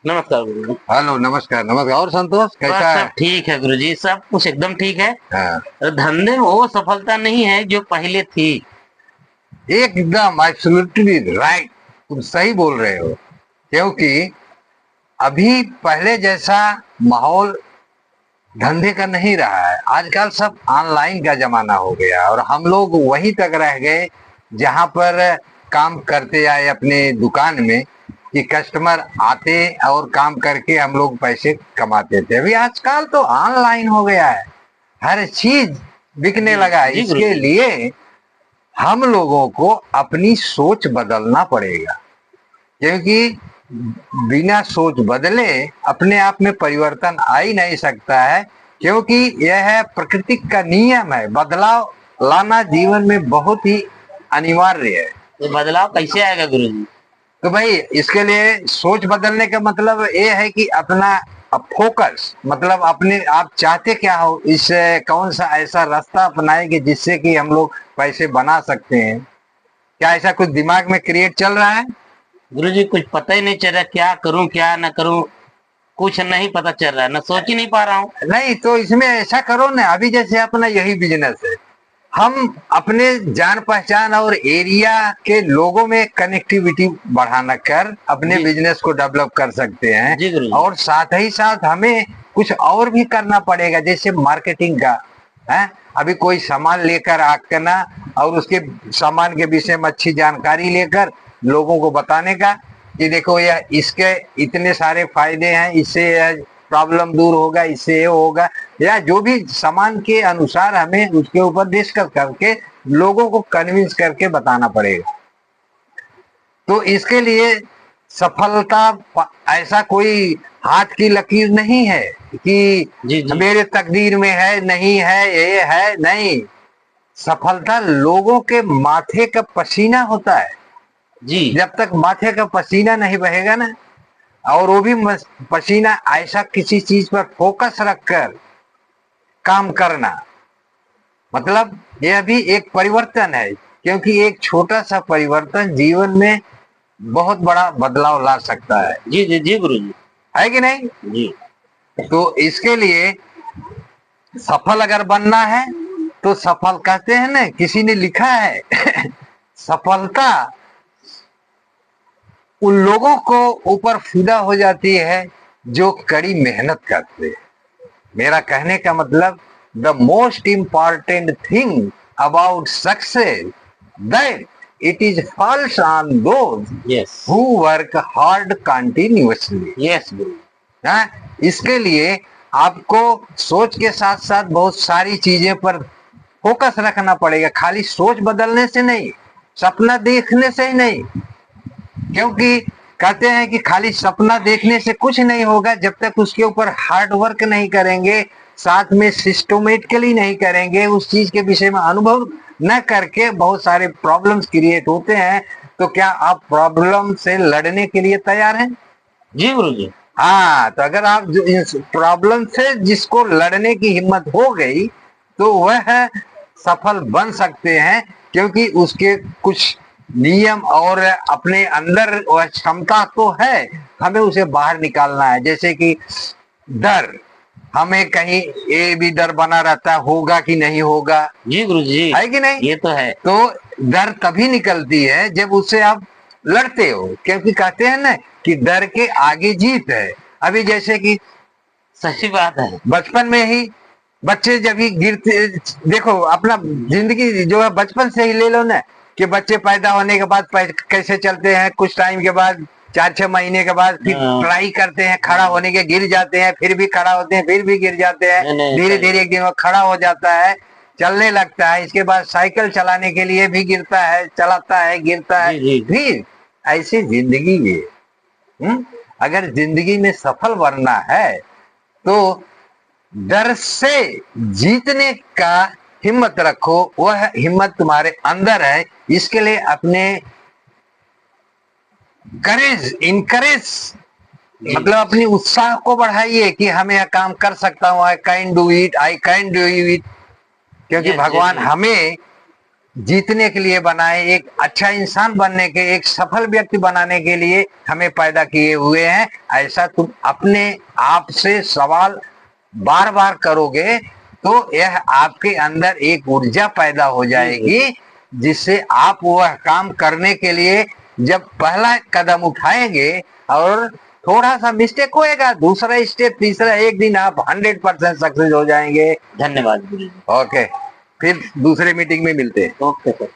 नमस्कार गुरुजी। हेलो, नमस्कार नमस्कार। और संतोष बस कैसा सब है? ठीक है गुरुजी, सब कुछ एकदम ठीक है। हाँ, धंधे में वो सफलता नहीं है जो पहले थी। एकदम एब्सोल्युटली राइट। तुम सही बोल रहे हो, क्योंकि अभी पहले जैसा माहौल धंधे का नहीं रहा है। आजकल सब ऑनलाइन का जमाना हो गया और हम लोग वहीं तक रह गए जहां पर काम करते आए अपने दुकान में, कि कस्टमर आते और काम करके हम लोग पैसे कमाते थे। अभी आजकल तो ऑनलाइन हो गया है, हर चीज बिकने जी लगा है। जी इसके गुरुजी। लिए हम लोगों को अपनी सोच बदलना पड़ेगा, क्योंकि बिना सोच बदले अपने आप में परिवर्तन आ ही नहीं सकता है। क्योंकि यह है प्रकृति का नियम है, बदलाव लाना जीवन में बहुत ही अनिवार्य है। ये बदलाव कैसे आएगा गुरुजी? तो भाई इसके लिए सोच बदलने का मतलब ये है कि अपना फोकस, मतलब अपने आप चाहते क्या हो, इससे कौन सा ऐसा रास्ता अपनाएंगे जिससे कि हम लोग पैसे बना सकते हैं। क्या ऐसा कुछ दिमाग में क्रिएट चल रहा है? गुरुजी कुछ पता ही नहीं चल रहा, क्या करूं क्या ना करूं, कुछ नहीं पता चल रहा है, ना सोच ही नहीं पा रहा हूँ। नहीं तो इसमें ऐसा करो ना, अभी जैसे अपना यही बिजनेस है, हम अपने जान पहचान और एरिया के लोगों में कनेक्टिविटी बढ़ाना कर अपने जी बिजनेस को डेवलप कर सकते हैं। जी गुरुजी। और साथ ही साथ हमें कुछ और भी करना पड़ेगा, जैसे मार्केटिंग का है। अभी कोई सामान लेकर आकर और उसके सामान के विषय में अच्छी जानकारी लेकर लोगों को बताने का कि देखो यह इसके इतने सारे फायदे हैं, इससे प्रॉब्लम दूर होगा, इससे ये होगा, या जो भी सामान के अनुसार हमें उसके ऊपर डिस्कस करके लोगों को कन्विंस करके बताना पड़ेगा। तो इसके लिए सफलता ऐसा कोई हाथ की लकीर नहीं है कि जी जी मेरे तकदीर में है, नहीं है, ये है नहीं। सफलता लोगों के माथे का पसीना होता है। जी जब तक माथे का पसीना नहीं बहेगा ना, और वो भी पसीना ऐसा किसी चीज पर फोकस रखकर काम करना, मतलब यह भी एक परिवर्तन है। क्योंकि एक छोटा सा परिवर्तन जीवन में बहुत बड़ा बदलाव ला सकता जी जी जी गुरुजी। है कि नहीं? जी तो इसके लिए सफल अगर बनना है तो सफल कहते हैं ना, किसी ने लिखा है सफलता उन लोगों को ऊपर फिदा हो जाती है जो कड़ी मेहनत करते हैं। मेरा कहने का मतलब, the most important thing about success that it is falls on those yes who work hard continuously. Yes गुरु। इसके लिए आपको सोच के साथ साथ बहुत सारी चीजें पर फोकस रखना पड़ेगा। खाली सोच बदलने से नहीं, सपना देखने से ही नहीं। क्योंकि कहते हैं कि खाली सपना देखने से कुछ नहीं होगा जब तक उसके ऊपर हार्ड वर्क नहीं करेंगे, साथ में सिस्टमेटिकली नहीं करेंगे, उस चीज के विषय में अनुभव न करके बहुत सारे प्रॉब्लम्स क्रिएट होते हैं। तो क्या आप प्रॉब्लम से लड़ने के लिए तैयार हैं? जी गुरुजी। हाँ, तो अगर आप जो इस प्रॉब्लम से जिसको लड़ने की हिम्मत हो गई तो वह सफल बन सकते हैं। क्योंकि उसके कुछ नियम और अपने अंदर वह क्षमता तो है, हमें उसे बाहर निकालना है। जैसे कि डर, हमें कहीं ये भी डर बना रहता है, होगा कि नहीं होगा, जी गुरुजी। है कि नहीं? ये तो है। तो डर तभी निकलती है जब उससे आप लड़ते हो। क्योंकि कहते हैं ना कि डर के आगे जीत है। अभी जैसे कि सही बात है। बचपन में ही बच्चे जब ही गिरते, देखो अपना जिंदगी जो है बचपन से ही ले लो ना, कि बच्चे पैदा होने के बाद कैसे चलते हैं, कुछ टाइम के बाद 4-6 महीने के बाद फिर हाँ, ट्राई करते हैं, खड़ा होने के गिर जाते हैं, फिर भी खड़ा होते हैं, फिर भी गिर जाते हैं। नहीं नहीं धीरे सही। धीरे एक दिन वो खड़ा हो जाता है, चलने लगता है। इसके बाद साइकिल चलाने के लिए भी गिरता है, चलाता है, गिरता है। जी जी फिर ऐसी जिंदगी है। अगर जिंदगी में सफल बनना है तो डर से जीतने का हिम्मत रखो। वह हिम्मत तुम्हारे अंदर है। इसके लिए अपने करेज, इनकरेज, जी मतलब अपनी उत्साह को बढ़ाइए कि हमें यह काम कर सकता हूँ, I can do it, I can do it. क्योंकि यस यस भगवान यस। हमें जीतने के लिए बनाए, एक अच्छा इंसान बनने के, एक सफल व्यक्ति बनाने के लिए हमें पैदा किए हुए हैं। ऐसा तुम अपने आप से सवाल बार बार करोगे तो यह आपके अंदर एक ऊर्जा पैदा हो जाएगी, जिससे आप वह काम करने के लिए जब पहला कदम उठाएंगे और थोड़ा सा मिस्टेक होएगा, दूसरा स्टेप, तीसरा, एक दिन आप 100% सक्सेस हो जाएंगे। धन्यवाद गुरु जी। ओके, फिर दूसरे मीटिंग में मिलते हैं। Okay sir.